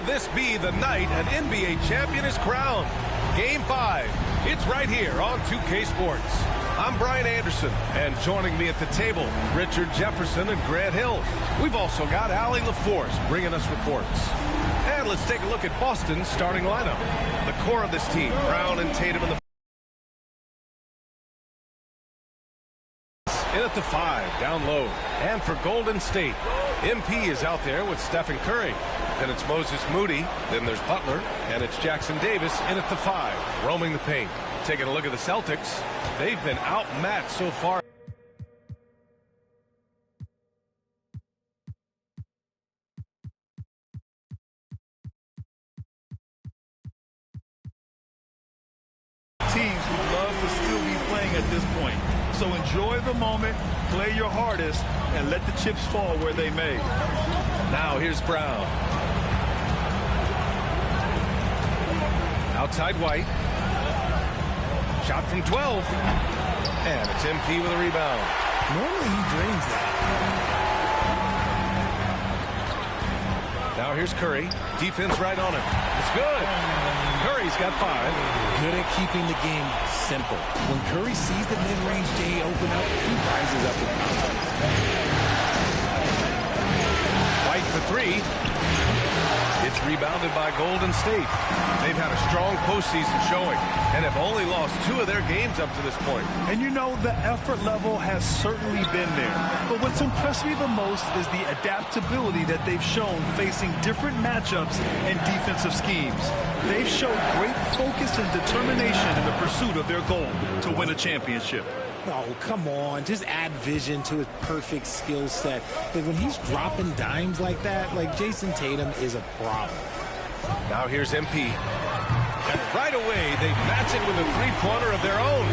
this be the night an NBA champion is crowned? Game 5. It's right here on 2K Sports. I'm Brian Anderson, and joining me at the table, Richard Jefferson and Grant Hill. We've also got Allie LaForce bringing us reports. And let's take a look at Boston's starting lineup. The core of this team, Brown and Tatum in the in at the 5, down low. And for Golden State, MP is out there with Stephen Curry. Then it's Moses Moody. Then there's Butler. And it's Jackson Davis in at the 5, roaming the paint. Taking a look at the Celtics, they've been outmatched so far. Teams who love to still be playing at this point. So enjoy the moment, play your hardest, and let the chips fall where they may. Now here's Brown. Outside White. Shot from 12. And it's MP with a rebound. Normally he drains that. Now here's Curry. Defense right on him. It's good. Curry's got 5. Good at keeping the game simple. When Curry sees the mid-range J open up, he rises up with confidence. White for 3. It's rebounded by Golden State. They've had a strong postseason showing and have only lost 2 of their games up to this point. And you know, the effort level has certainly been there. But what's impressed me the most is the adaptability that they've shown facing different matchups and defensive schemes. They've shown great focus and determination in the pursuit of their goal to win a championship. Oh, come on. Just add vision to his perfect skill set. But when he's dropping dimes like that, like Jason Tatum is a problem. Now here's MP. And right away, they match it with a three-pointer of their own.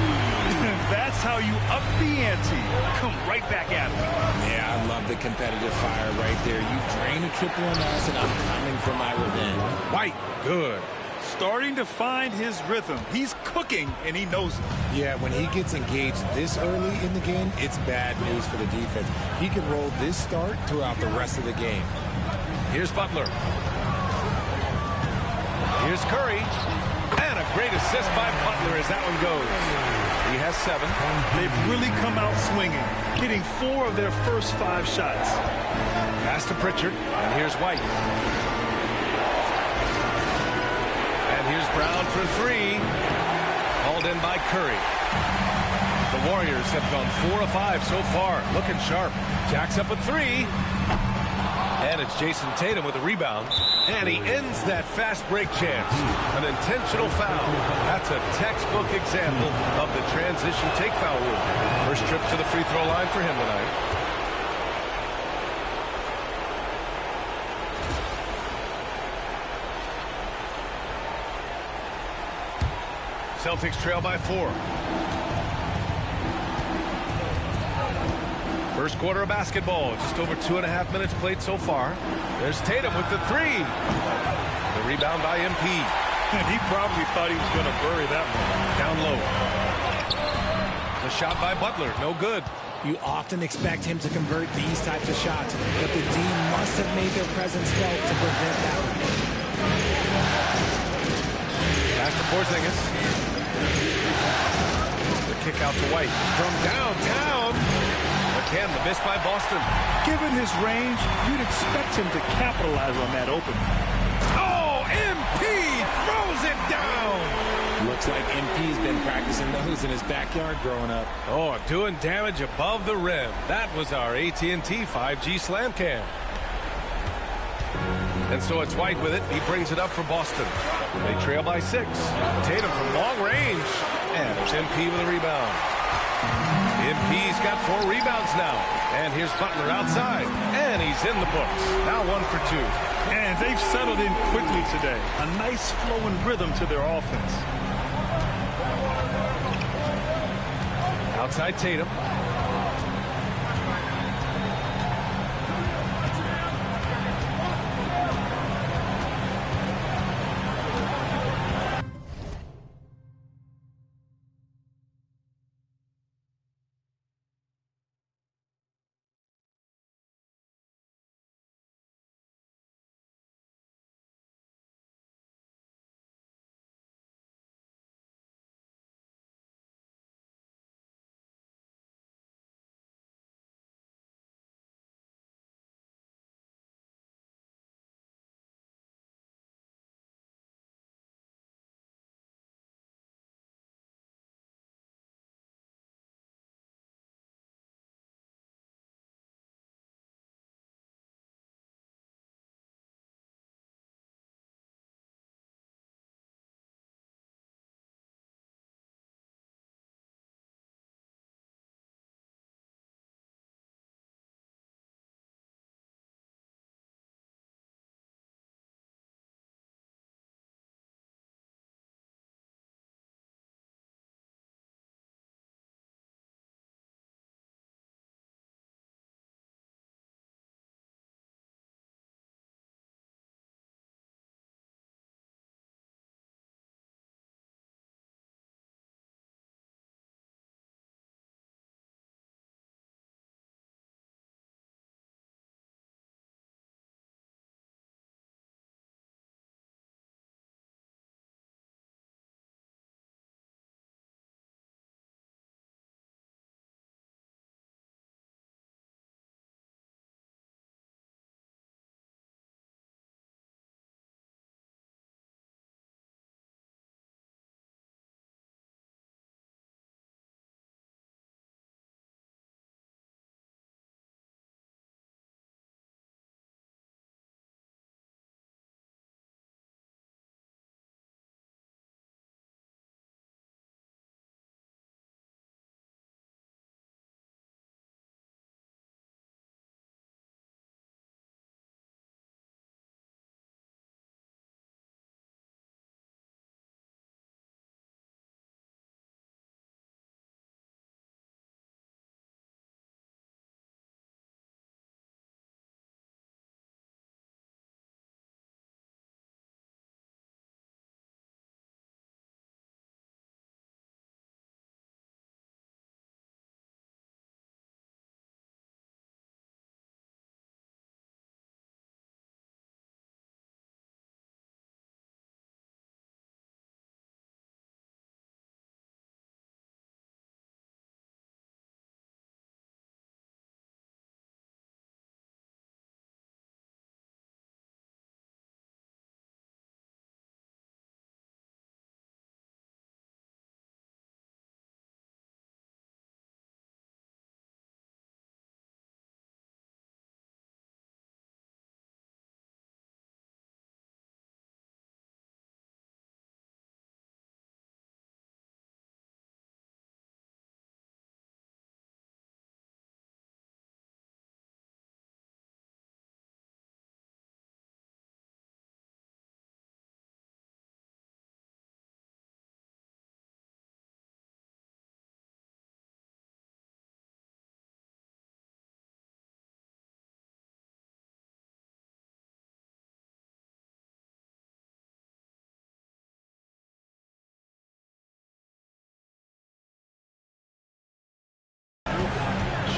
That's how you up the ante. Come right back at him. Yeah, I love the competitive fire right there. You drain a triple on us, and I'm coming for my revenge. White, good. Starting to find his rhythm. He's cooking, and he knows it. Yeah, when he gets engaged this early in the game, it's bad news for the defense. He can roll this start throughout the rest of the game. Here's Butler. Here's Curry. And a great assist by Butler as that one goes. He has 7. They've really come out swinging, hitting 4 of their first 5 shots. Pass to Pritchard. And here's White. Here's Brown for 3. Called in by Curry. The Warriors have gone 4 of 5 so far. Looking sharp. Jacks up a 3. And it's Jason Tatum with a rebound. And he ends that fast break chance. An intentional foul. That's a textbook example of the transition take foul rule. First trip to the free throw line for him tonight. Celtics trail by 4. First quarter of basketball. Just over 2.5 minutes played so far. There's Tatum with the 3. The rebound by MP. He probably thought he was going to bury that one. Down low. The shot by Butler. No good. You often expect him to convert these types of shots, but the D must have made their presence felt to prevent that. Pass to Porzingis. The kick out to White from downtown. Again, the miss by Boston. Given his range, you'd expect him to capitalize on that opening. Oh, MP throws it down. Looks like MP's been practicing those in his backyard growing up. Oh, doing damage above the rim. That was our AT&T 5G slam cam. And so it's White with it. He brings it up for Boston. They trail by 6. Tatum from long range. And it's MP with a rebound. MP's got 4 rebounds now. And here's Butler outside. And he's in the books. Now 1 for 2. And they've settled in quickly today. A nice flowing rhythm to their offense. Outside Tatum.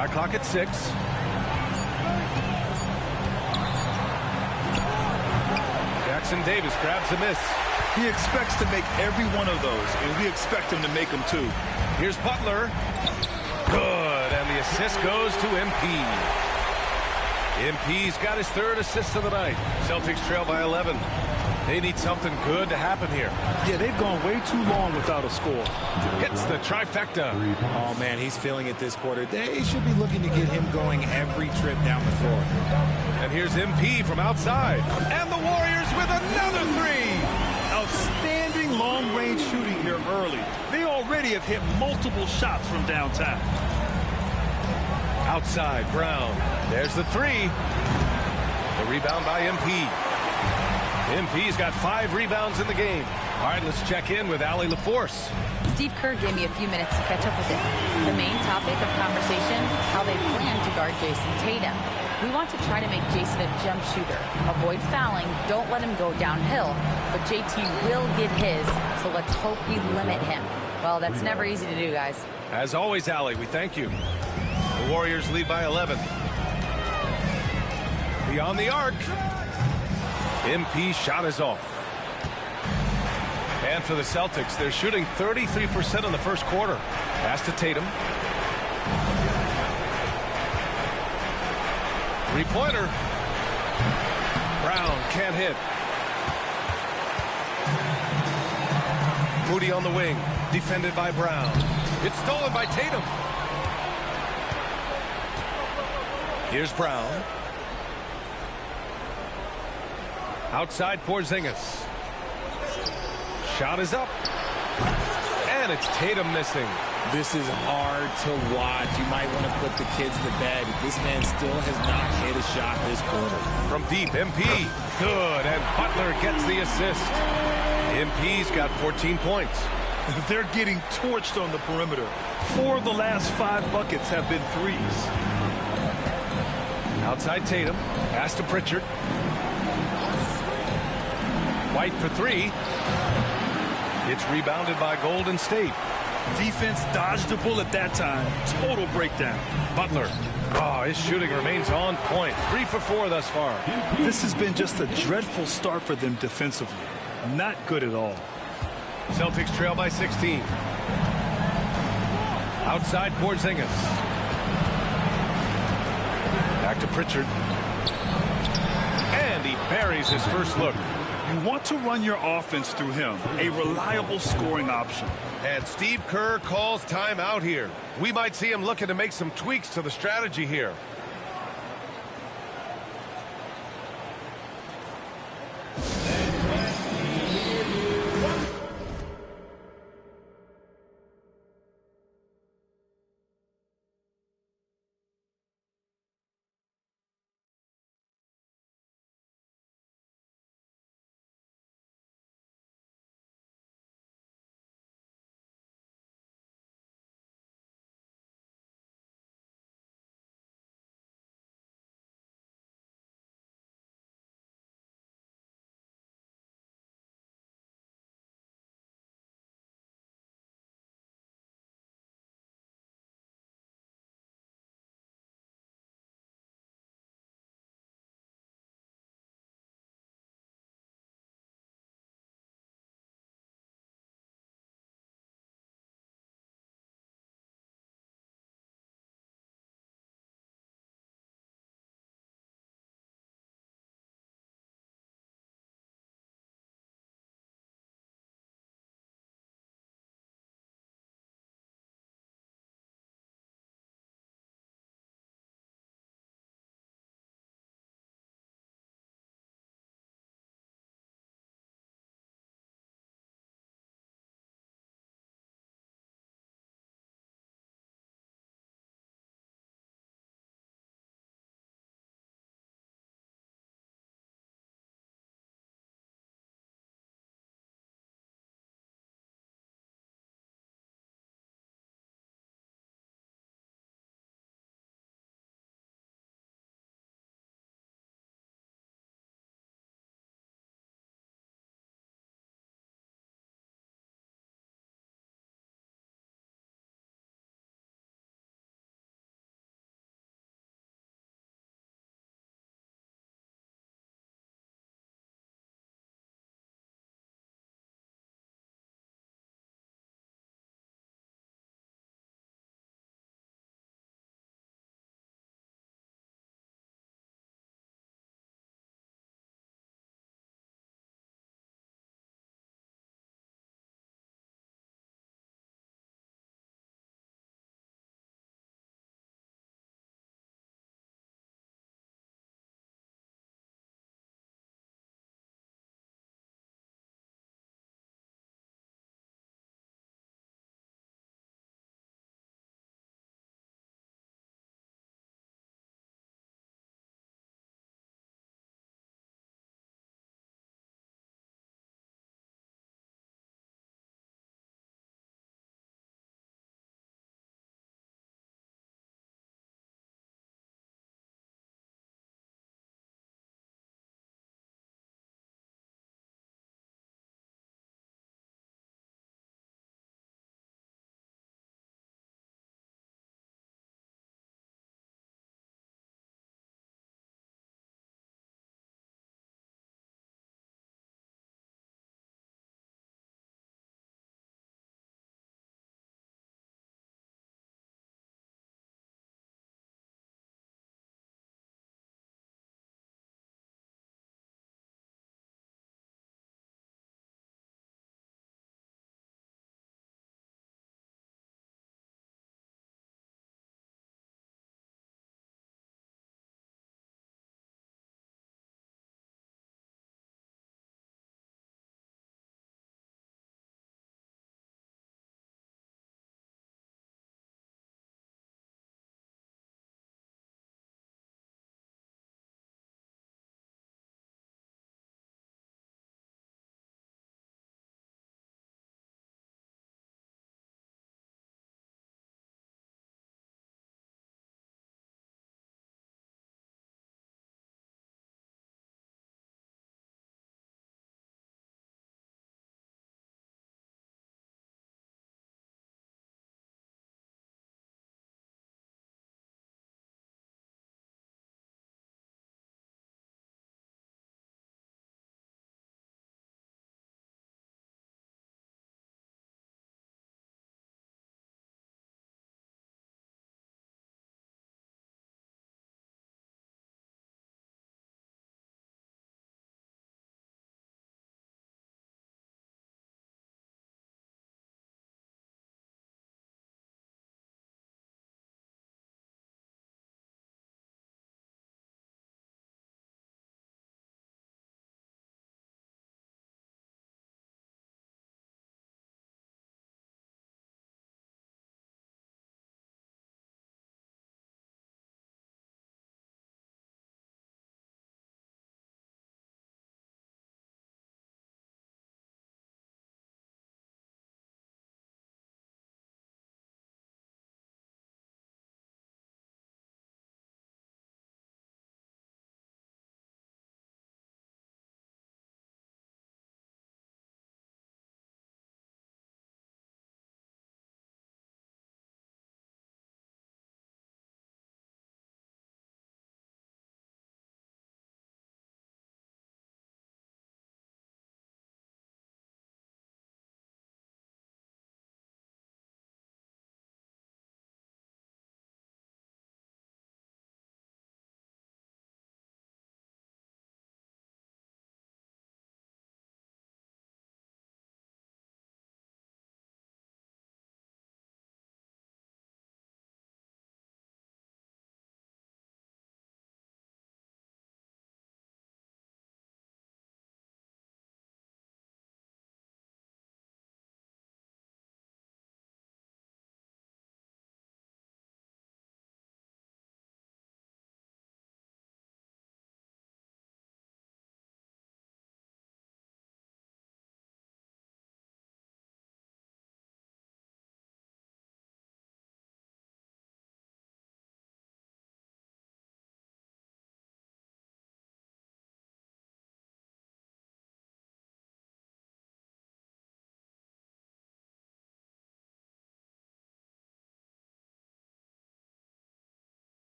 Shot clock at 6. Jackson Davis grabs a miss. He expects to make every one of those, and we expect him to make them too. Here's Butler. Good, and the assist goes to MP. MP's got his 3rd assist of the night. Celtics trail by 11. They need something good to happen here. Yeah, they've gone way too long without a score. Hits the trifecta. Oh, man, he's feeling it this quarter. They should be looking to get him going every trip down the floor. And here's MP from outside. And the Warriors with another 3. Outstanding long-range shooting here early. They already have hit multiple shots from downtown. Outside, Brown. There's the 3. The rebound by MP. MP's got 5 rebounds in the game. All right, let's check in with Allie LaForce. Steve Kerr gave me a few minutes to catch up with him. The main topic of conversation, how they plan to guard Jason Tatum. We want to try to make Jason a jump shooter. Avoid fouling, don't let him go downhill. But JT will get his, so let's hope we limit him. Well, that's never easy to do, guys. As always, Allie, we thank you. The Warriors lead by 11. Beyond the arc. MP shot is off. And for the Celtics, they're shooting 33% in the first quarter. Pass to Tatum. 3-pointer. Brown can't hit. Moody on the wing. Defended by Brown. It's stolen by Tatum. Here's Brown. Outside Porzingis. Shot is up. And it's Tatum missing. This is hard to watch. You might want to put the kids to bed. This man still has not hit a shot this quarter. From deep, MP. Good, and Butler gets the assist. MP's got 14 points. They're getting torched on the perimeter. 4 of the last 5 buckets have been threes. Outside Tatum. Pass to Pritchard. White for 3. It's rebounded by Golden State. Defense dodged a bullet that time. Total breakdown. Butler. Oh, his shooting remains on point. 3 for 4 thus far. This has been just a dreadful start for them defensively. Not good at all. Celtics trail by 16. Outside Porzingis. Back to Pritchard. And he buries his first look. You want to run your offense through him, a reliable scoring option. And Steve Kerr calls timeout here. We might see him looking to make some tweaks to the strategy here.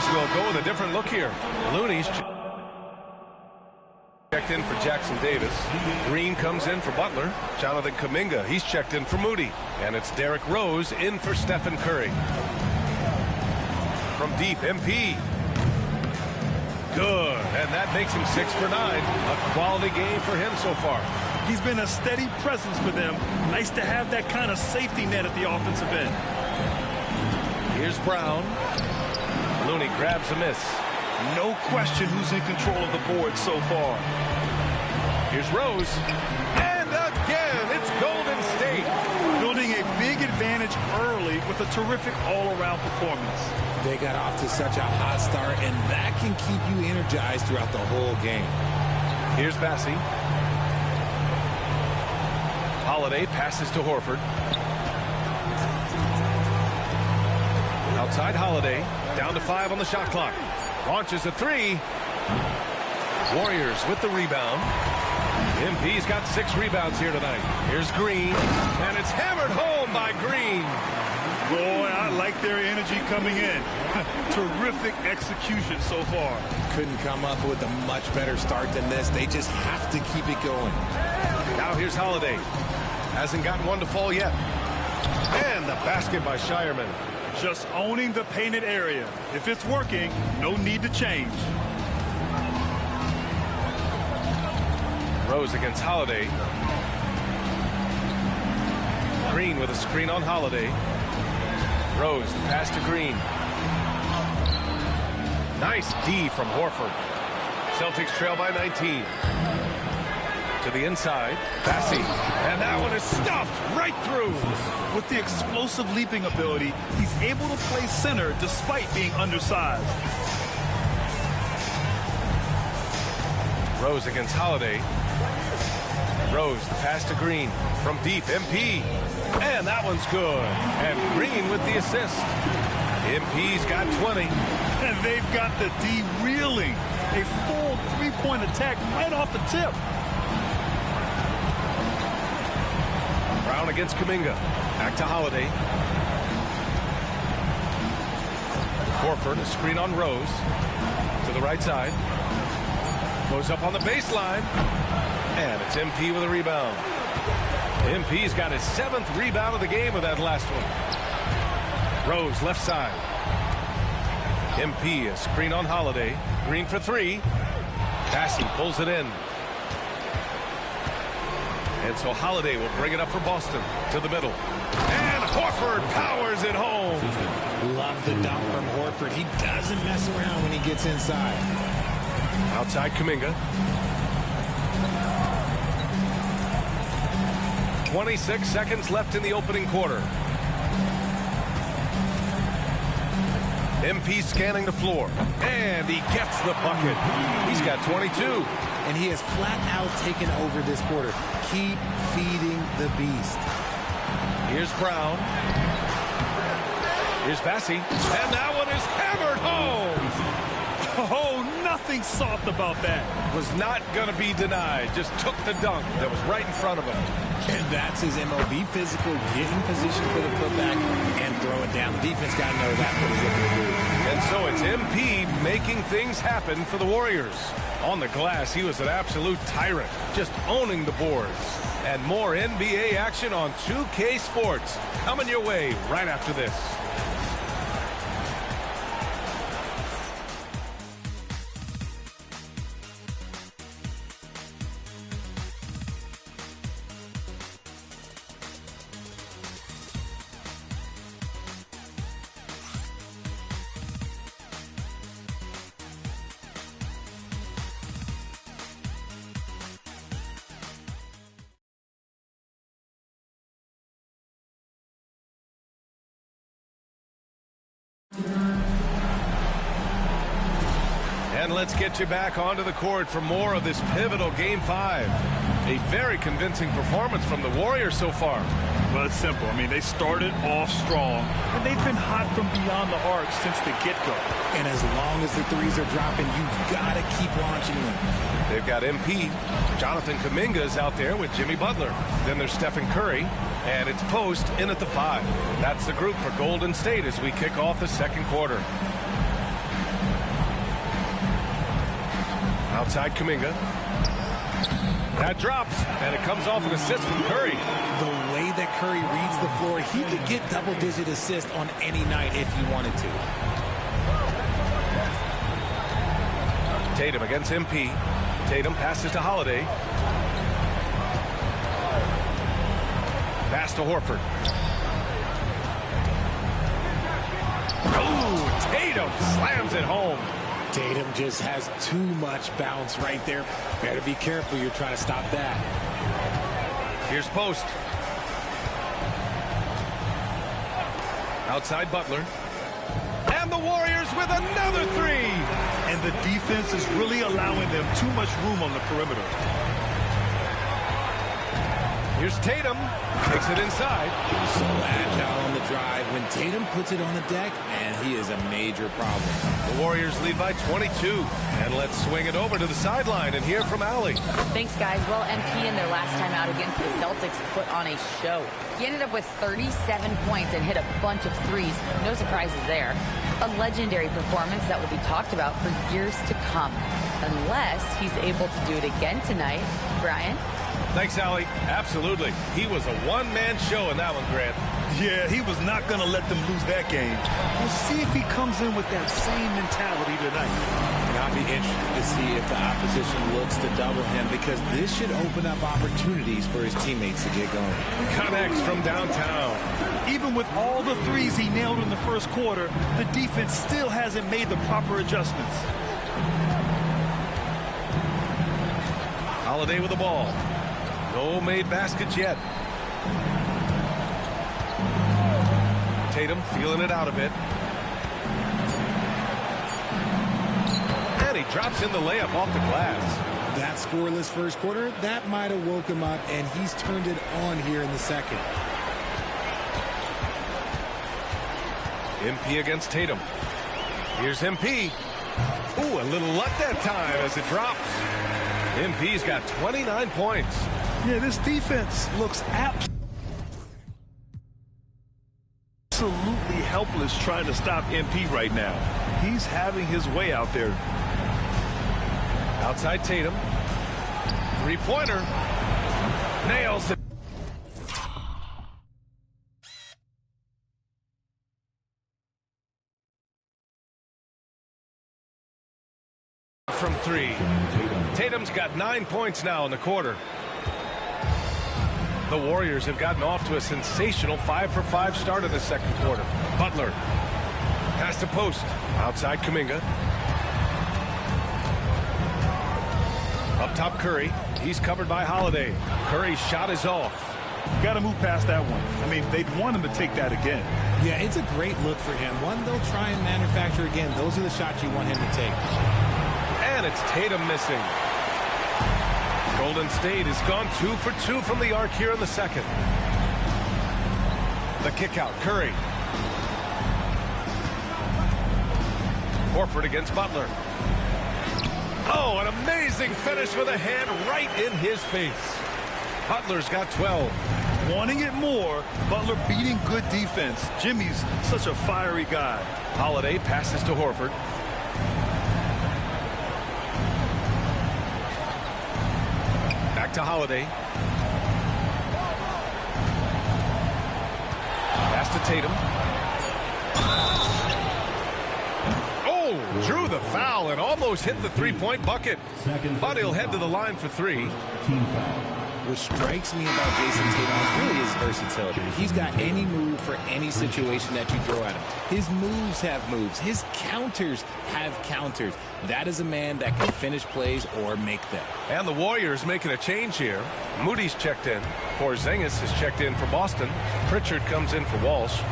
Warriors will go with a different look here. Looney's checked in for Jackson Davis. Green comes in for Butler. Jonathan Kuminga, he's checked in for Moody. And it's Derrick Rose in for Stephen Curry. From deep, MP. Good, and that makes him 6 for 9. A quality game for him so far. He's been a steady presence for them. Nice to have that kind of safety net at the offensive end. Here's Brown. Looney grabs a miss. No question who's in control of the board so far. Here's Rose. And again, it's Golden State. Building a big advantage early with a terrific all-around performance. They got off to such a hot start, and that can keep you energized throughout the whole game. Here's Bassie. Holiday passes to Horford. Outside Holiday. Down to 5 on the shot clock. Launches a 3. Warriors with the rebound. MP's got 6 rebounds here tonight. Here's Green. And it's hammered home by Green. Boy, I like their energy coming in. Terrific execution so far. Couldn't come up with a much better start than this. They just have to keep it going. Now here's Holiday. Hasn't gotten one to fall yet. And the basket by Shireman. Just owning the painted area. If it's working, no need to change. Rose against Holiday. Green with a screen on Holiday. Rose, the pass to Green. Nice D from Horford. Celtics trail by 19. To the inside, Bassie. And that one is stuffed right through. With the explosive leaping ability, he's able to play center despite being undersized. Rose against Holiday. Rose, the pass to Green. From deep, MP. And that one's good. And Green with the assist. MP's got 20. And they've got the D reeling. A full three-point attack right off the tip. Brown against Kuminga. Back to Holiday. Horford, a screen on Rose. To the right side. Goes up on the baseline. And it's MP with a rebound. MP's got his 7th rebound of the game with that last one. Rose, left side. MP, a screen on Holiday. Green for 3. Bassie pulls it in. And so Holiday will bring it up for Boston to the middle. And Horford powers it home. Love the dunk from Horford. He doesn't mess around when he gets inside. Outside Kuminga. 26 seconds left in the opening quarter. MP scanning the floor. And he gets the bucket. He's got 22. And he has flat out taken over this quarter. Keep feeding the beast. Here's Brown. Here's Bassie. And that one is hammered home. Oh, nothing soft about that. Was not going to be denied. Just took the dunk that was right in front of him. And that's his MOB physical. Get in position for the putback and throw it down. The defense got to know that's what he's looking to do. And so it's MP making things happen for the Warriors. On the glass, he was an absolute tyrant, just owning the boards. And more NBA action on 2K Sports coming your way right after this. And let's get you back onto the court for more of this pivotal Game 5. A very convincing performance from the Warriors so far. Well, it's simple. I mean, they started off strong, and they've been hot from beyond the arc since the get-go. And as long as the threes are dropping, you've got to keep launching them. They've got MP. Jonathan Kuminga is out there with Jimmy Butler. Then there's Stephen Curry, and it's Post in at the 5. That's the group for Golden State as we kick off the second quarter. Outside Kuminga. That drops, and it comes off an assist from Curry. The way that Curry reads the floor, he could get double-digit assists on any night if he wanted to. Tatum against MP. Tatum passes to Holiday. Pass to Horford. Oh, Tatum slams it home. Tatum just has too much bounce right there. Better be careful. You're trying to stop that. Here's Post. Outside Butler. And the Warriors with another three. And the defense is really allowing them too much room on the perimeter. Here's Tatum. Takes it inside. So agile on the drive. When Tatum puts it on the deck, man, he is a major problem. The Warriors lead by 22. And let's swing it over to the sideline and hear from Allie. Thanks, guys. Well, MP in their last time out against the Celtics put on a show. He ended up with 37 points and hit a bunch of threes. No surprises there. A legendary performance that will be talked about for years to come. Unless he's able to do it again tonight. Brian? Thanks, Allie. Absolutely. He was a one-man show in that one, Grant. Yeah, he was not going to let them lose that game. We'll see if he comes in with that same mentality tonight. And I'll be interested to see if the opposition looks to double him, because this should open up opportunities for his teammates to get going. Connects from downtown. Even with all the threes he nailed in the first quarter, the defense still hasn't made the proper adjustments. Holiday with the ball. No made baskets yet. Tatum feeling it out a bit. And he drops in the layup off the glass. That scoreless first quarter, that might have woke him up, and he's turned it on here in the second. MP against Tatum. Here's MP. Ooh, a little luck that time as it drops. MP's got 29 points. Yeah, this defense looks absolutely helpless trying to stop MP right now. He's having his way out there. Outside Tatum. Three-pointer. Nails it. From three. Tatum's got 9 points now in the quarter. The Warriors have gotten off to a sensational 5-for-5 start in the second quarter. Butler. Pass to Post. Outside Kuminga. Up top Curry. He's covered by Holiday. Curry's shot is off. Got to move past that one. I mean, they'd want him to take that again. Yeah, it's a great look for him. One they'll try and manufacture again. Those are the shots you want him to take. And it's Tatum missing. Golden State has gone 2 for 2 from the arc here in the second. The kick out, Curry. Horford against Butler. Oh, an amazing finish with a hand right in his face. Butler's got 12. Wanting it more, Butler beating good defense. Jimmy's such a fiery guy. Holiday passes to Horford. Back to Holiday. Pass to Tatum. Oh, drew the foul and almost hit the three-point bucket. But he'll head to the line for three. What strikes me about Jason Tatum is really his versatility. He's got any move for any situation that you throw at him. His moves have moves. His counters have counters. That is a man that can finish plays or make them. And the Warriors making a change here. Moody's checked in. Porzingis is checked in for Boston. Pritchard comes in for Walsh.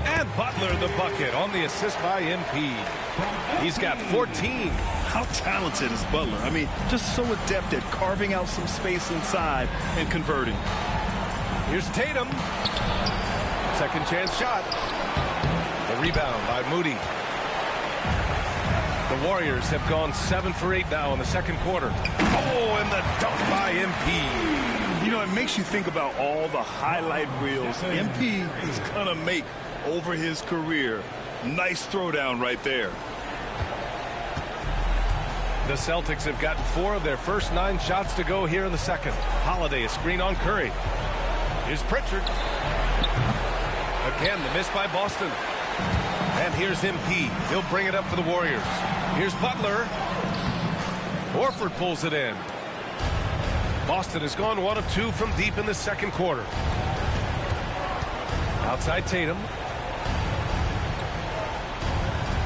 And Butler the bucket on the assist by MP. He's got 14. How talented is Butler? I mean, just so adept at carving out some space inside and converting. Here's Tatum. Second chance shot. The rebound by Moody. The Warriors have gone 7 for 8 now in the second quarter. Oh, and the dunk by MP. You know, it makes you think about all the highlight reels MP is going to make over his career. Nice throwdown right there. The Celtics have gotten 4 of their first 9 shots to go here in the second. Holiday, a screen on Curry. Here's Pritchard. Again, the miss by Boston. And here's MP. He'll bring it up for the Warriors. Here's Butler. Horford pulls it in. Boston has gone 1 of 2 from deep in the second quarter. Outside Tatum.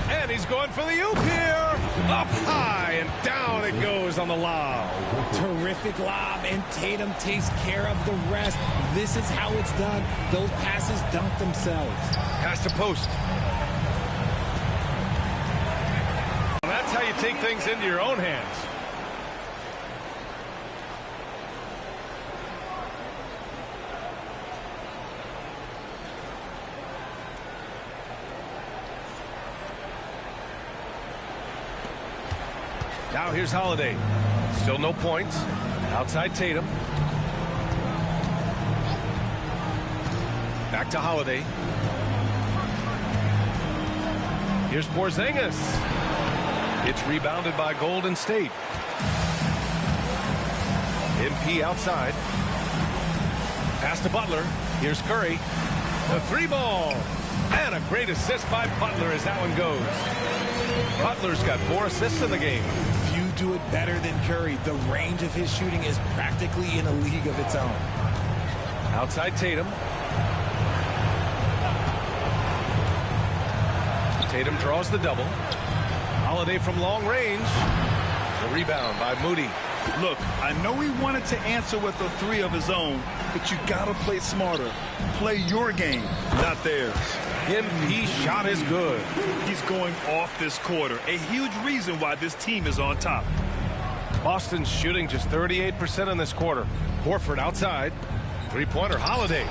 And he's going for the oop here. Up high and down it goes on the lob. Terrific lob, and Tatum takes care of the rest. This is how it's done. Those passes dunk themselves. Pass to post. That's how you take things into your own hands. Now here's Holiday. Still no points. Outside Tatum. Back to Holiday. Here's Porzingis. It's rebounded by Golden State. MP outside. Pass to Butler. Here's Curry. The 3-ball. And a great assist by Butler as that one goes. Butler's got 4 assists in the game. Few do it better than Curry. The range of his shooting is practically in a league of its own. Outside Tatum. Tatum draws the double. Holiday from long range. The rebound by Moody. Look, I know he wanted to answer with a 3 of his own, but you gotta play smarter. Play your game, not theirs. MP shot is good. He's going off this quarter. A huge reason why this team is on top. Boston's shooting just 38% in this quarter. Horford outside. 3-pointer Holiday.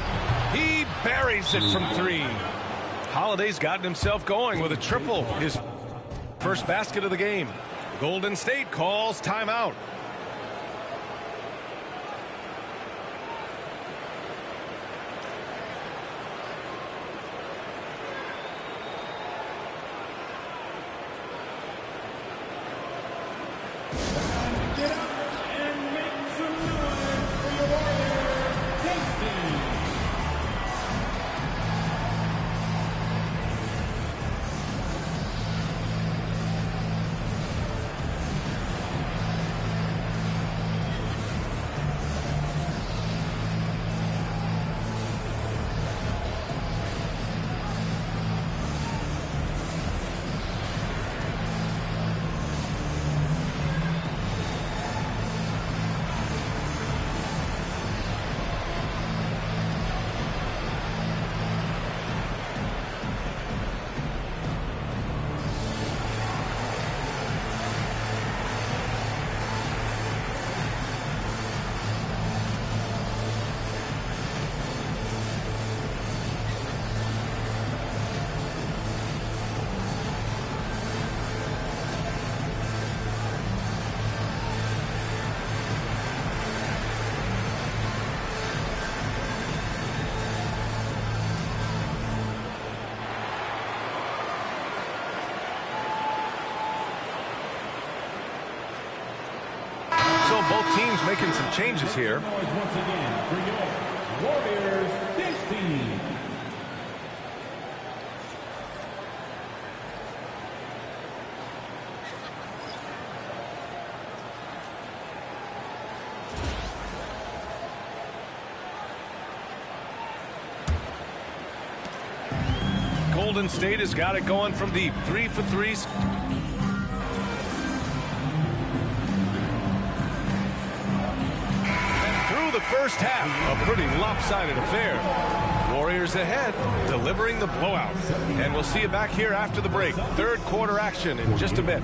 He buries it from 3. Holiday's gotten himself going with a triple. His first basket of the game. Golden State calls timeout. So both teams making some changes here. Once again, bring it up. Warriors, this team. Golden State has got it going from deep. 3 for 3. Through the first half, a pretty lopsided affair. Warriors ahead, delivering the blowout. And we'll see you back here after the break. Third quarter action in just a bit.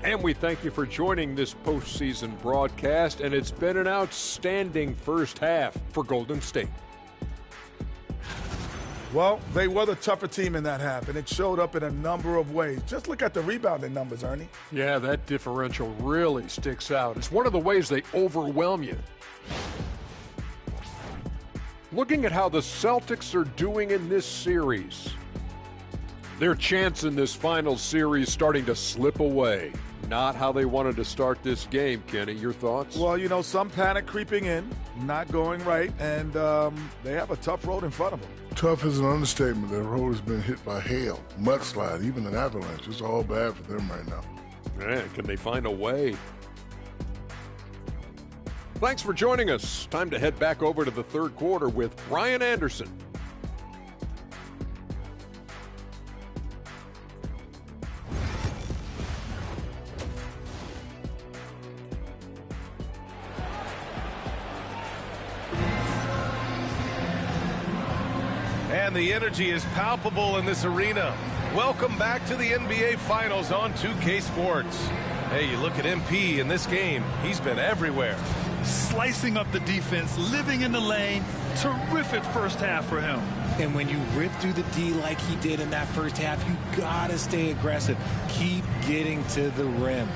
And we thank you for joining this postseason broadcast, and it's been an outstanding first half for Golden State. Well, they were the tougher team in that half, and it showed up in a number of ways. Just look at the rebounding numbers, Ernie. Yeah, that differential really sticks out. It's one of the ways they overwhelm you. Looking at how the Celtics are doing in this series, their chance in this final series starting to slip away. Not how they wanted to start this game, Kenny. Your thoughts? Well, you know, some panic creeping in, not going right, and they have a tough road in front of them. Tough is an understatement. Their road has been hit by hail, mudslide, even an avalanche. It's all bad for them right now. Man, can they find a way? Thanks for joining us. Time to head back over to the third quarter with Ryan Anderson. And the energy is palpable in this arena. Welcome back to the NBA Finals on 2K Sports. Hey, you look at MP in this game, he's been everywhere. Slicing up the defense, living in the lane. Terrific first half for him. And when you rip through the D like he did in that first half, you gotta stay aggressive. Keep getting to the rim.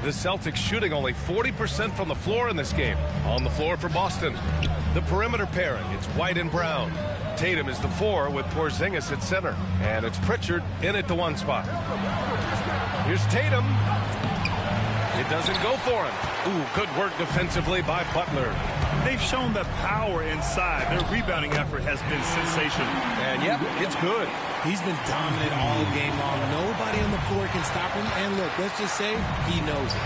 The Celtics shooting only 40% from the floor in this game. On the floor for Boston. The perimeter pairing, it's White and Brown. Tatum is the 4 with Porzingis at center. And it's Pritchard in at the 1 spot. Here's Tatum. It doesn't go for him. Ooh, good work defensively by Butler. They've shown the power inside. Their rebounding effort has been sensational. And yep, it's good. He's been dominant all game long. Nobody on the floor can stop him. And look, let's just say he knows it.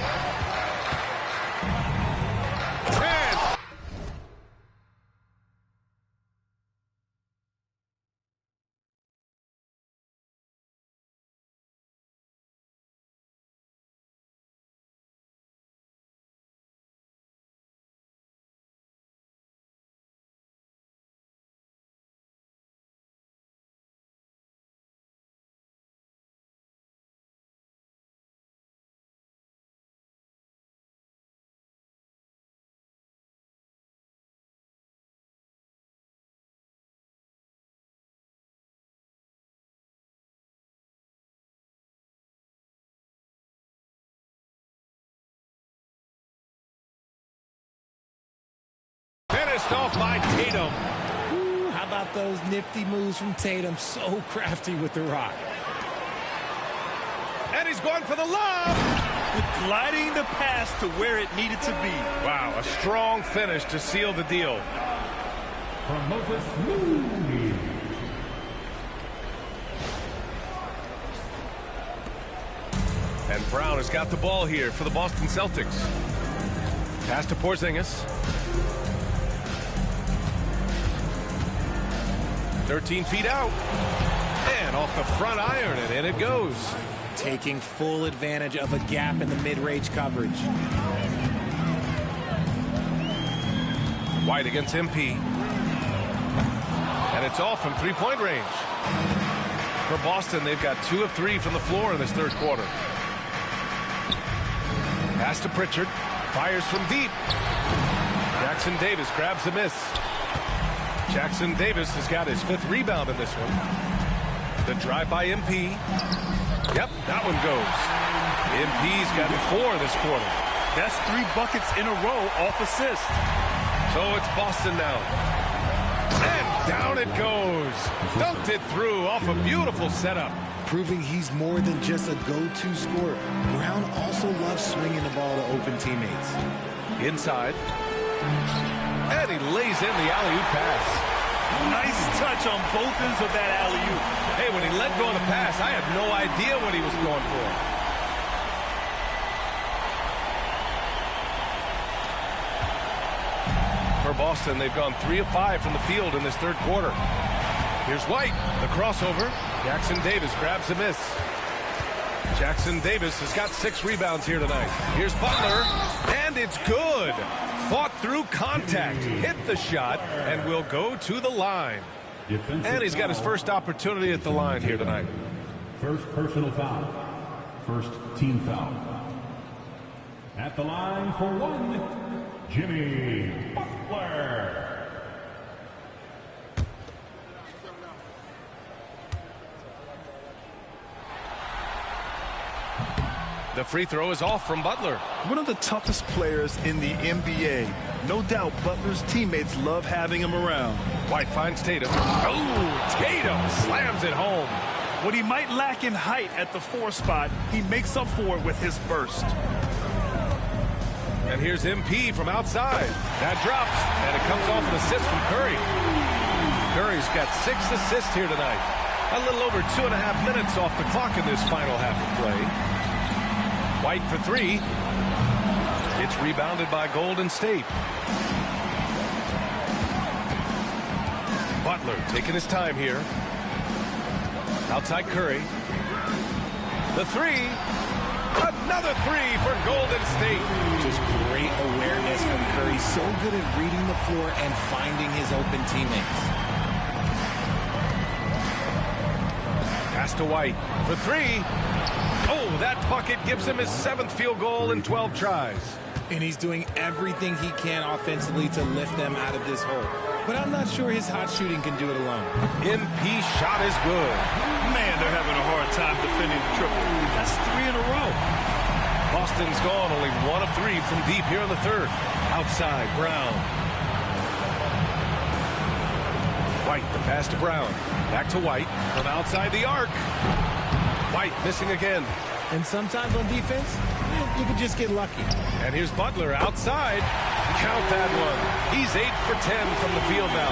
Finished off by Tatum. Ooh, how about those nifty moves from Tatum? So crafty with the rock. And he's going for the lob. Gliding the pass to where it needed to be. Wow, a strong finish to seal the deal. From Moses Moody. And Brown has got the ball here for the Boston Celtics. Pass to Porzingis. 13 feet out. And off the front iron, and in it goes. Taking full advantage of a gap in the mid-range coverage. White against MP. And it's off from three-point range. For Boston, they've got 2 of 3 from the floor in this third quarter. Pass to Pritchard. Fires from deep. Jackson Davis grabs the miss. Jackson Davis has got his 5th rebound in this one. The drive by MP. Yep, that one goes. MP's gotten 4 this quarter. That's 3 buckets in a row off assist. So it's Boston now. And down it goes. Dunked it through off a beautiful setup. Proving he's more than just a go-to scorer. Brown also loves swinging the ball to open teammates. Inside. And he lays in the alley-oop pass. Nice touch on both ends of that alley-oop. Hey, when he let go of the pass, I had no idea what he was going for. For Boston, they've gone 3 of 5 from the field in this third quarter. Here's White, the crossover. Jackson Davis grabs the miss. Jackson Davis has got 6 rebounds here tonight. Here's Butler, and it's good. Fought through contact, hit the shot, and will go to the line. And he's got his first opportunity at the line here tonight. First personal foul. First team foul. At the line for one, Jimmy Butler. The free throw is off from Butler. One of the toughest players in the NBA. No doubt Butler's teammates love having him around. White finds Tatum. Oh, Tatum slams it home. What he might lack in height at the 4 spot, he makes up for it with his burst. And here's MP from outside. That drops, and it comes off an assist from Curry. Curry's got 6 assists here tonight. A little over 2.5 minutes off the clock in this final half of play. White for 3. It's rebounded by Golden State. Butler taking his time here. Outside Curry. The 3. Another 3 for Golden State. Just great awareness from Curry. So good at reading the floor and finding his open teammates. Pass to White for 3. Oh, that bucket gives him his 7th field goal in 12 tries. And he's doing everything he can offensively to lift them out of this hole. But I'm not sure his hot shooting can do it alone. MP shot is good. Man, they're having a hard time defending the triple. That's 3 in a row. Boston's gone only 1 of 3 from deep here in the 3rd. Outside, Brown. White, the pass to Brown. Back to White from outside the arc. White missing again. And sometimes on defense, you can just get lucky. And here's Butler outside. Count that one. He's 8 for 10 from the field now.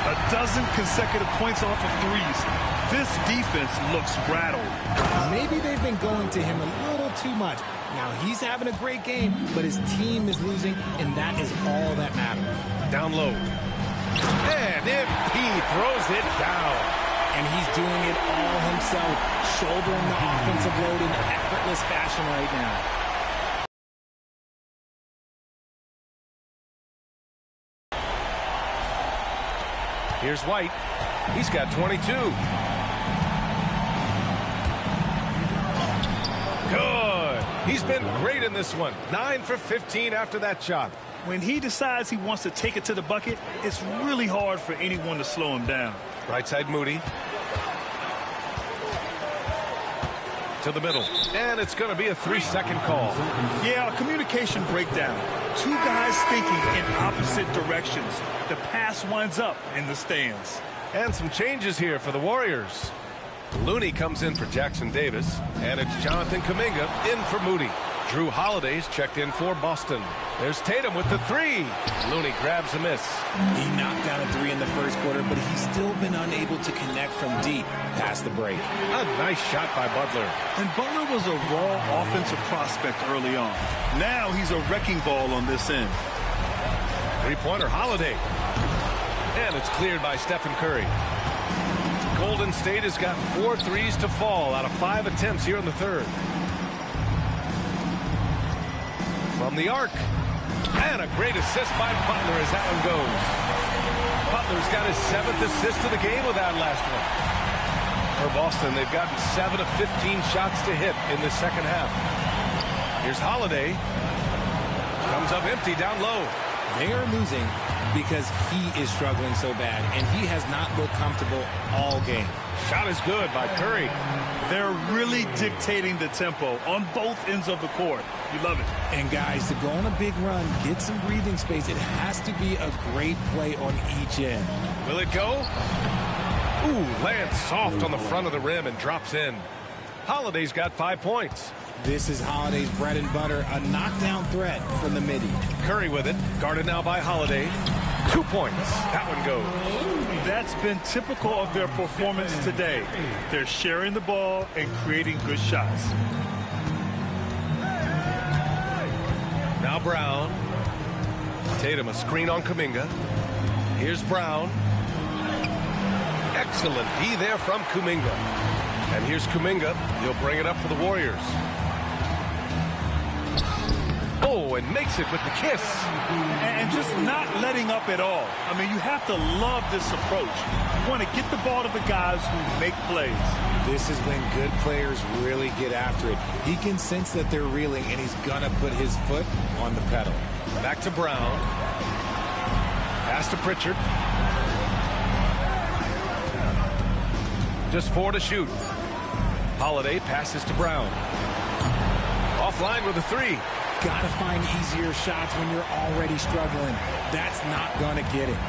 A dozen consecutive points off of threes. This defense looks rattled. Maybe they've been going to him a little too much. Now he's having a great game, but his team is losing, and that is all that matters. Down low. And MP throws it down. And he's doing it all himself, shouldering the offensive load in effortless fashion right now. Here's White. He's got 22. Good. He's been great in this one. 9 for 15 after that shot. When he decides he wants to take it to the bucket, it's really hard for anyone to slow him down. Right side Moody. To the middle. And it's going to be a 3-second call. Yeah, a communication breakdown. 2 guys thinking in opposite directions. The pass winds up in the stands. And some changes here for the Warriors. Looney comes in for Jackson Davis. And it's Jonathan Kuminga in for Moody. Drew Holiday's checked in for Boston. There's Tatum with the 3. Looney grabs a miss. He knocked down a 3 in the first quarter, but he's still been unable to connect from deep past the break. A nice shot by Butler. And Butler was a raw offensive prospect early on. Now he's a wrecking ball on this end. 3-pointer Holiday. And it's cleared by Stephen Curry. Golden State has gotten 4 threes to fall out of 5 attempts here in the 3rd. From the arc. And a great assist by Butler as that one goes. Butler's got his 7th assist of the game with that last one. For Boston, they've gotten 7 of 15 shots to hit in the second half. Here's Holiday. Comes up empty down low. They are losing because he is struggling so bad, and he has not looked comfortable all game. Shot is good by Curry. They're really dictating the tempo on both ends of the court. You love it. And guys, to go on a big run, get some breathing space, it has to be a great play on each end. Will it go? Ooh, lands soft on the front of the rim and drops in. Holiday's got 5 points. This is Holiday's bread and butter, a knockdown threat from the midi. Curry with it, guarded now by Holiday. 2 points. That one goes. That's been typical of their performance today. They're sharing the ball and creating good shots. Now Brown. Tatum a screen on Kuminga. Here's Brown. Excellent D there from Kuminga. And here's Kuminga. He'll bring it up for the Warriors. Oh, Oh, and makes it with the kiss. And just not letting up at all. I mean, you have to love this approach. You want to get the ball to the guys who make plays. This is when good players really get after it. He can sense that they're reeling, and he's going to put his foot on the pedal. Back to Brown. Pass to Pritchard. Just 4 to shoot. Holiday passes to Brown. Offline with a 3. Got to find easier shots when you're already struggling. That's not going to get it.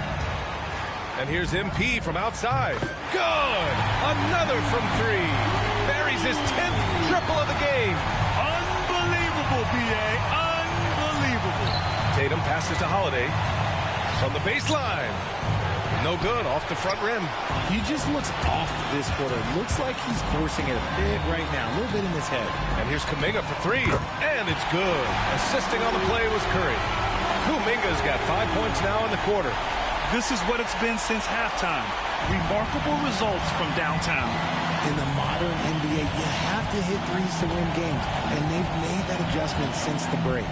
And here's MP from outside. Good! Another from 3. Buries his 10th triple of the game. Unbelievable, B.A. Unbelievable. Tatum passes to Holiday. From the baseline. No good, off the front rim. He just looks off this quarter. Looks like he's forcing it a bit right now. A little bit in his head. And here's Kuminga for 3. And it's good. Assisting on the play was Curry. Kuminga's got 5 points now in the quarter. This is what it's been since halftime. Remarkable results from downtown. In the modern NBA, you have to hit threes to win games. And they've made that adjustment since the break.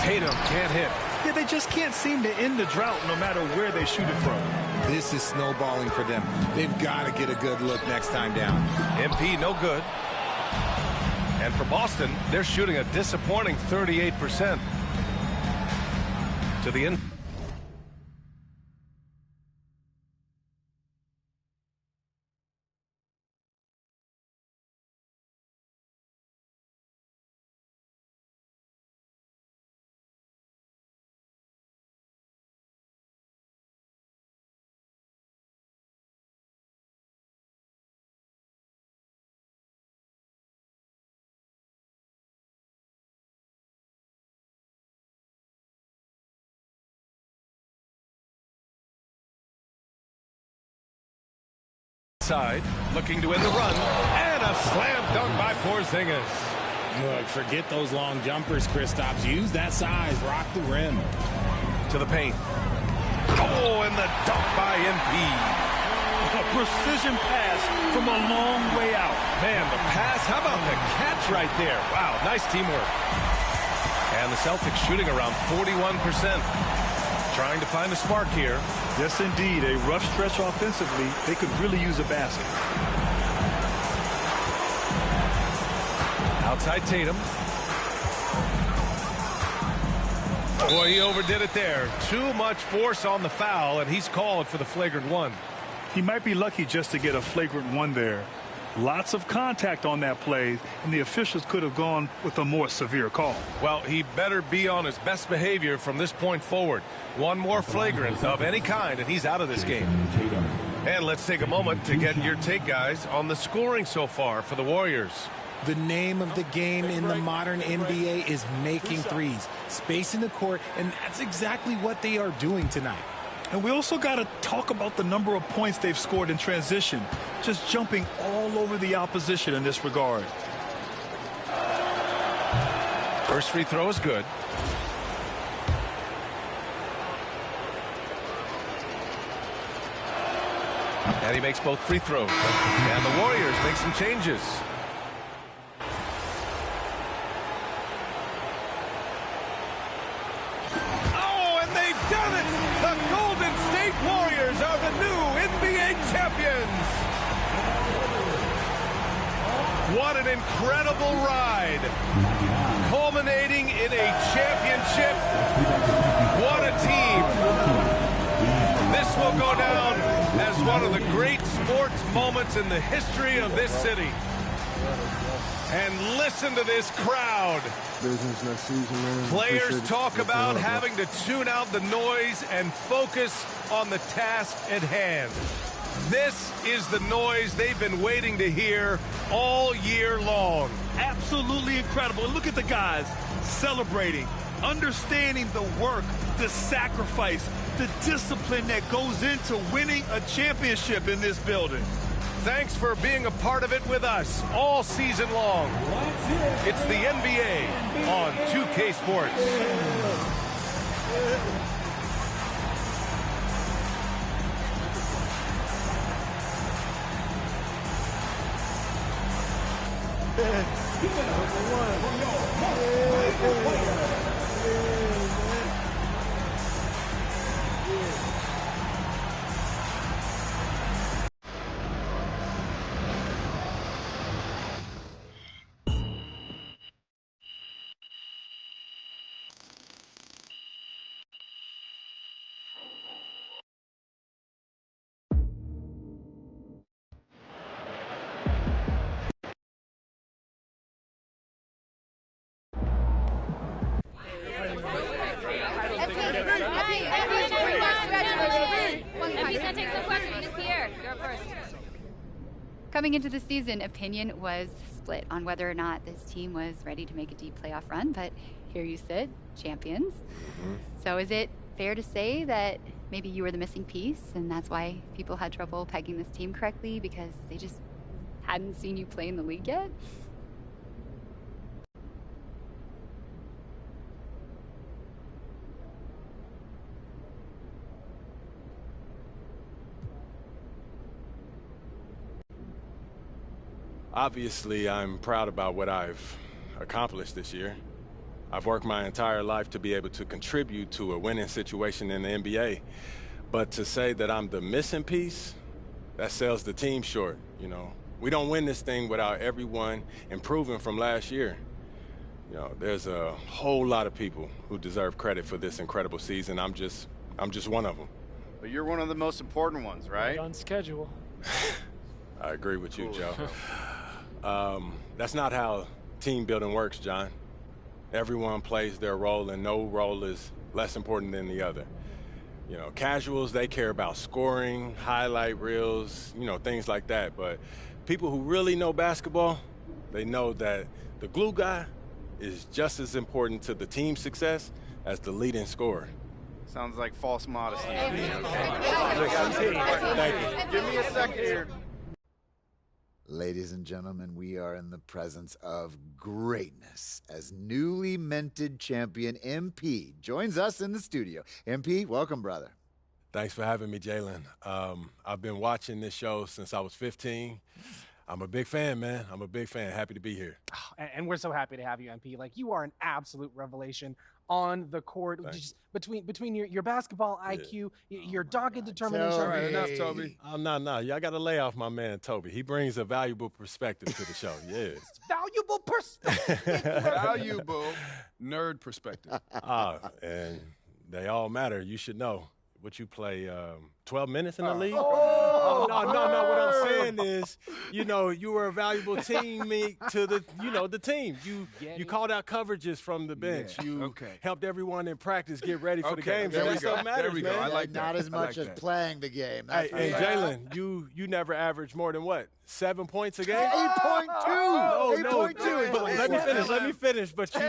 Tatum can't hit. Yeah, they just can't seem to end the drought no matter where they shoot it from. This is snowballing for them. They've got to get a good look next time down. MP, no good. And for Boston, they're shooting a disappointing 38%. To the end. Side, looking to end the run, and a slam dunk by Porzingis. Look, forget those long jumpers, Kristaps. Use that size, rock the rim. To the paint. Oh, and the dunk by MP. A precision pass from a long way out. Man, the pass, how about the catch right there? Wow, nice teamwork. And the Celtics shooting around 41%. Trying to find a spark here. Yes, indeed. A rough stretch offensively. They could really use a basket. Outside Tatum. Boy, he overdid it there. Too much force on the foul, and he's called for the flagrant 1. He might be lucky just to get a flagrant 1 there. Lots of contact on that play, and the officials could have gone with a more severe call. Well, he better be on his best behavior from this point forward. One more flagrant of any kind, and he's out of this game. And let's take a moment to get your take, guys, on the scoring so far for the Warriors. The name of the game in the modern NBA is making threes, spacing the court, and that's exactly what they are doing tonight. And we also got to talk about the number of points they've scored in transition, just jumping all over the opposition in this regard. First free throw is good. And he makes both free throws. And the Warriors make some changes. Oh, and they've done it! The Golden State Warriors are the new NBA champions! What an incredible ride! Culminating in a championship. What a team! This will go down as one of the great sports moments in the history of this city. And listen to this crowd. Business next season, man. Players talk about having to tune out the noise and focus on the task at hand. This is the noise they've been waiting to hear all year long. Absolutely incredible. And look at the guys celebrating, understanding the work, the sacrifice, the discipline that goes into winning a championship in this building. Thanks for being a part of it with us all season long. It's the NBA on 2K Sports. Give it up for your most valuable player. Coming into the season, opinion was split on whether or not this team was ready to make a deep playoff run, but here you sit, champions. So is it fair to say that maybe you were the missing piece, and that's why people had trouble pegging this team correctly, because they just hadn't seen you play in the league yet? Obviously, I'm proud about what I've accomplished this year. I've worked my entire life to be able to contribute to a winning situation in the NBA. But to say that I'm the missing piece, that sells the team short, you know. We don't win this thing without everyone improving from last year. You know, there's a whole lot of people who deserve credit for this incredible season. I'm just one of them. But you're one of the most important ones, right? On schedule. I agree with you, Joe. That's not how team building works, John. Everyone plays their role, and no role is less important than the other. You know, casuals, they care about scoring, highlight reels, you know, things like that. But people who really know basketball, they know that the glue guy is just as important to the team's success as the leading scorer. Sounds like false modesty. Thank you. Give me a second here. Ladies and gentlemen, we are in the presence of greatness as newly minted champion MP joins us in the studio. MP, welcome, brother. Thanks for having me, Jalen. I've been watching this show since I was 15. I'm a big fan, man. I'm a big fan. Happy to be here. And we're so happy to have you, MP. Like, you are an absolute revelation on the court. Just between your basketball IQ, your dogged determination. All right, enough, Toby. No. Y'all got to lay off my man, Toby. He brings a valuable perspective to the show. Yeah. Valuable perspective. Valuable nerd perspective. And they all matter. You should know. What you play, 12 minutes in the league? Oh, no. What I'm saying is, you know, you were a valuable teammate to the, you know, the team. You called out coverages from the bench. Yeah. You Okay. helped everyone in practice get ready for the games. There And we that go. stuff matters, There we go. man. I like that. Not as much like as that. playing the game. Hey, That's right. Jalen, you never averaged more than what? 7 points a game? 8.2. No. 8.2. Let me finish. But you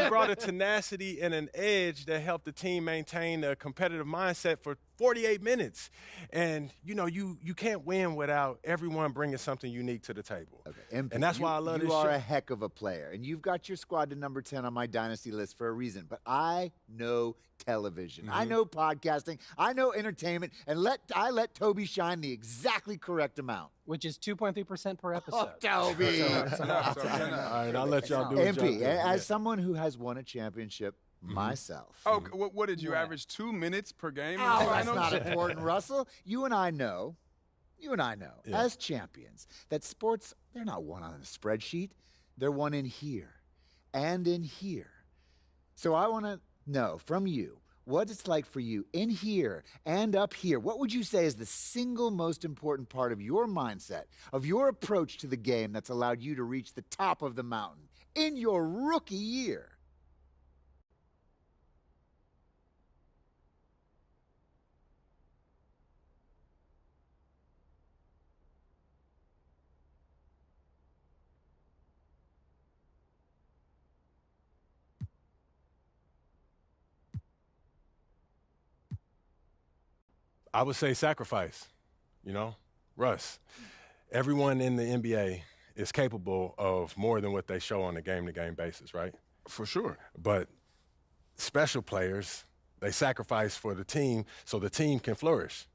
brought a tenacity and an edge that helped the team maintain a competitive mindset for 48 minutes. And, you know, you can't win without everyone bringing something unique to the table. Okay, MP, and that's why I love this You show. are a heck of a player, and you've got your squad to number 10 on my dynasty list for a reason. But I know television. I know podcasting. I know entertainment. And I let Toby shine the exactly correct amount. Which is 2.3% per episode. Oh, Toby. All right, I'll let y'all do it. MP, as someone who has won a championship myself. Oh, what did you average? 2 minutes per game? in the Oh, that's finals? not important, Russell. You and I know, as champions, that sports, they're not won on a spreadsheet. They're won in here and in here. So I want to know from you what it's like for you in here and up here. What would you say is the single most important part of your mindset, of your approach to the game that's allowed you to reach the top of the mountain in your rookie year? I would say sacrifice, you know, Russ. Everyone in the NBA is capable of more than what they show on a game-to-game basis, right? For sure. But special players, they sacrifice for the team so the team can flourish.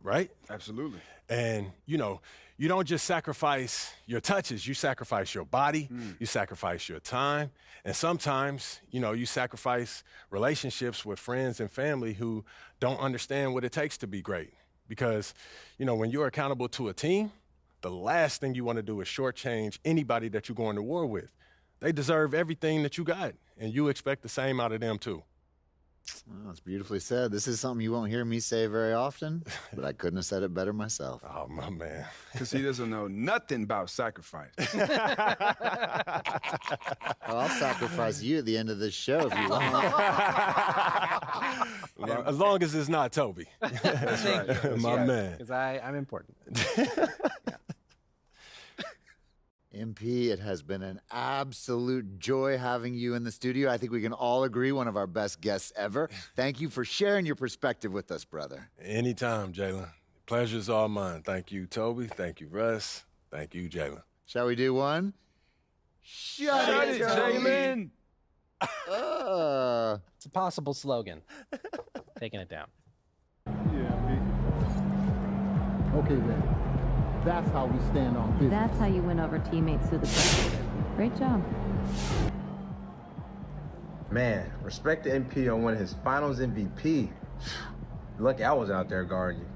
right? Absolutely. And, you know, you don't just sacrifice your touches. You sacrifice your body. You sacrifice your time. And sometimes, you know, you sacrifice relationships with friends and family who don't understand what it takes to be great. Because, you know, when you're accountable to a team, the last thing you want to do is shortchange anybody that you're going to war with. They deserve everything that you got, and you expect the same out of them too. Well, that's beautifully said. This is something you won't hear me say very often, but I couldn't have said it better myself. Oh, my man. Because he doesn't know nothing about sacrifice. Well, I'll sacrifice you at the end of this show if you want. As long as it's not Toby. That's right. My man. Because I'm important. MP, it has been an absolute joy having you in the studio. I think we can all agree one of our best guests ever. Thank you for sharing your perspective with us, brother. Anytime, Jalen. Pleasure's all mine. Thank you, Toby. Thank you, Russ. Thank you, Jalen. Shall we do one? Shut it, Jalen! It's a possible slogan. Taking it down. Okay, then. That's how we stand on business. That's how you win over teammates through the pressure. Great job. Man, respect to MP on winning his finals MVP. Lucky I was out there guarding you.